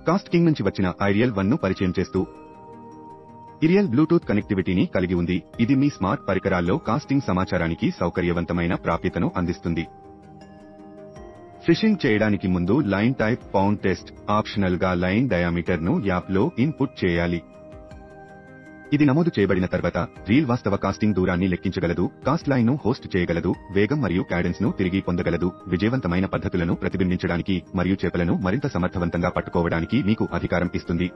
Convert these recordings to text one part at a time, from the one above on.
Cost king నుంచి వచ్చిన ఐరియల్ 1 ను పరిచయం చేస్తూ ఇరియల్ బ్లూటూత్ కనెక్టివిటీని కలిగి ఉంది. ఇది మీ స్మార్ట్ పరికరాల్లో కాస్టింగ్ సమాచారానికి సౌకర్యవంతమైన ప్రాప్యతను అందిస్తుంది. ఫిషింగ్ చేయడానికి ముందు line type pound test optional గా లైన్ డయామీటర్ ను యాప్లో ఇన్పుట్ చేయాలి. ఇది నమోదు చేయబడిన తర్వాత రీల్ వాస్తవ కాస్టింగ్ దూరాన్ని లెక్కించగలదు, కాస్ట్ లైన్ ను హోస్ట్ చేయగలదు, వేగం మరియు క్యాడెన్స్ ను తిరిగి పొందగలదు, విజయవంతమైన పద్ధతులను ప్రతిబింబించడానికి మరియు చేపలను మరింత సమర్థవంతంగా పట్టుకోవడానికి మీకు అధికారం ఇస్తుంది.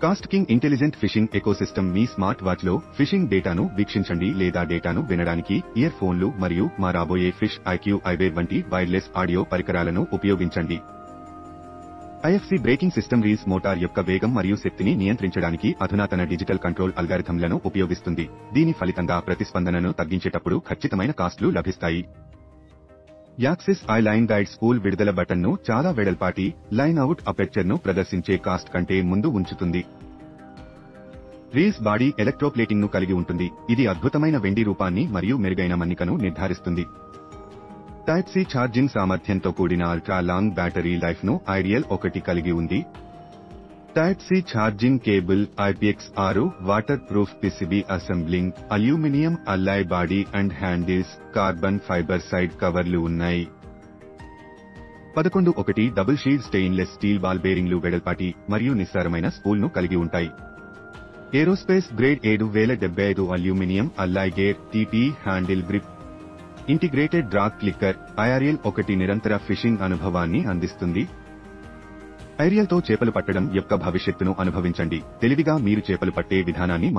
Cast king intelligent fishing ecosystem మీ స్మార్ట్ వాచ్లో ఫిషింగ్ డేటాను వీక్షించండి లేదా డేటాను వినడానికి ఇయర్ ఫోన్లు మరియు మా రాబోయే ఫిష్ ఐక్యూ ఐవేర్ వంటి వైర్లెస్ ఆడియో పరికరాలను ఉపయోగించండి. IFC braking system reels motor యొక్క వేగం మరియు శక్తిని నియంత్రించడానికి అధునాతన డిజిటల్ కంట్రోల్ అల్గారిథంలను ఉపయోగిస్తుంది. దీని ఫలితంగా ప్రతిస్పందనను తగ్గించేటప్పుడు ఖచ్చితమైన కాస్ట్లు లభిస్తాయి. Axis I line guide spool విడుదల బటన్ను చాలా వెడల్పాటి లైన్ అవుట్ అపెర్చర్ను ప్రదర్శించే కాస్ట్ కంటే ముందు ఉంచుతుంది. రీల్స్ బాడీ ఎలక్ట్రోప్లేటింగ్ ను కలిగి ఉంటుంది. ఇది అద్భుతమైన వెండి రూపాన్ని మరియు మెరుగైన మన్నికను నిర్ధారిస్తుంది. టైప్ సి ఛార్జింగ్ సామర్థ్యంతో కూడిన అల్ట్రా లాంగ్ బ్యాటరీ లైఫ్ ను ఐరియల్ 1 కలిగి ఉంది. Type C charging cable IPX6 waterproof PCB అసెంబ్లింగ్, aluminium alloy body and handles, carbon fibre side కవర్లు ఉన్నాయి. 11 double shield stainless steel ball బేరింగ్లు వెడల్పాటి మరియు నిస్సారమైన స్పూల్ ను కలిగి ఉంటాయి. Aerospace grade 7075 aluminium alloy gear TP handle grip, integrated drag clicker. ఐరియల్ 1 నిరంతర ఫిషింగ్ అనుభవాన్ని అందిస్తుంది. ఐరియల్తో చేపలు పట్టడం యొక్క భవిష్యత్తును అనుభవించండి. తెలివిగా మీరు చేపలు పట్టే విధానాన్ని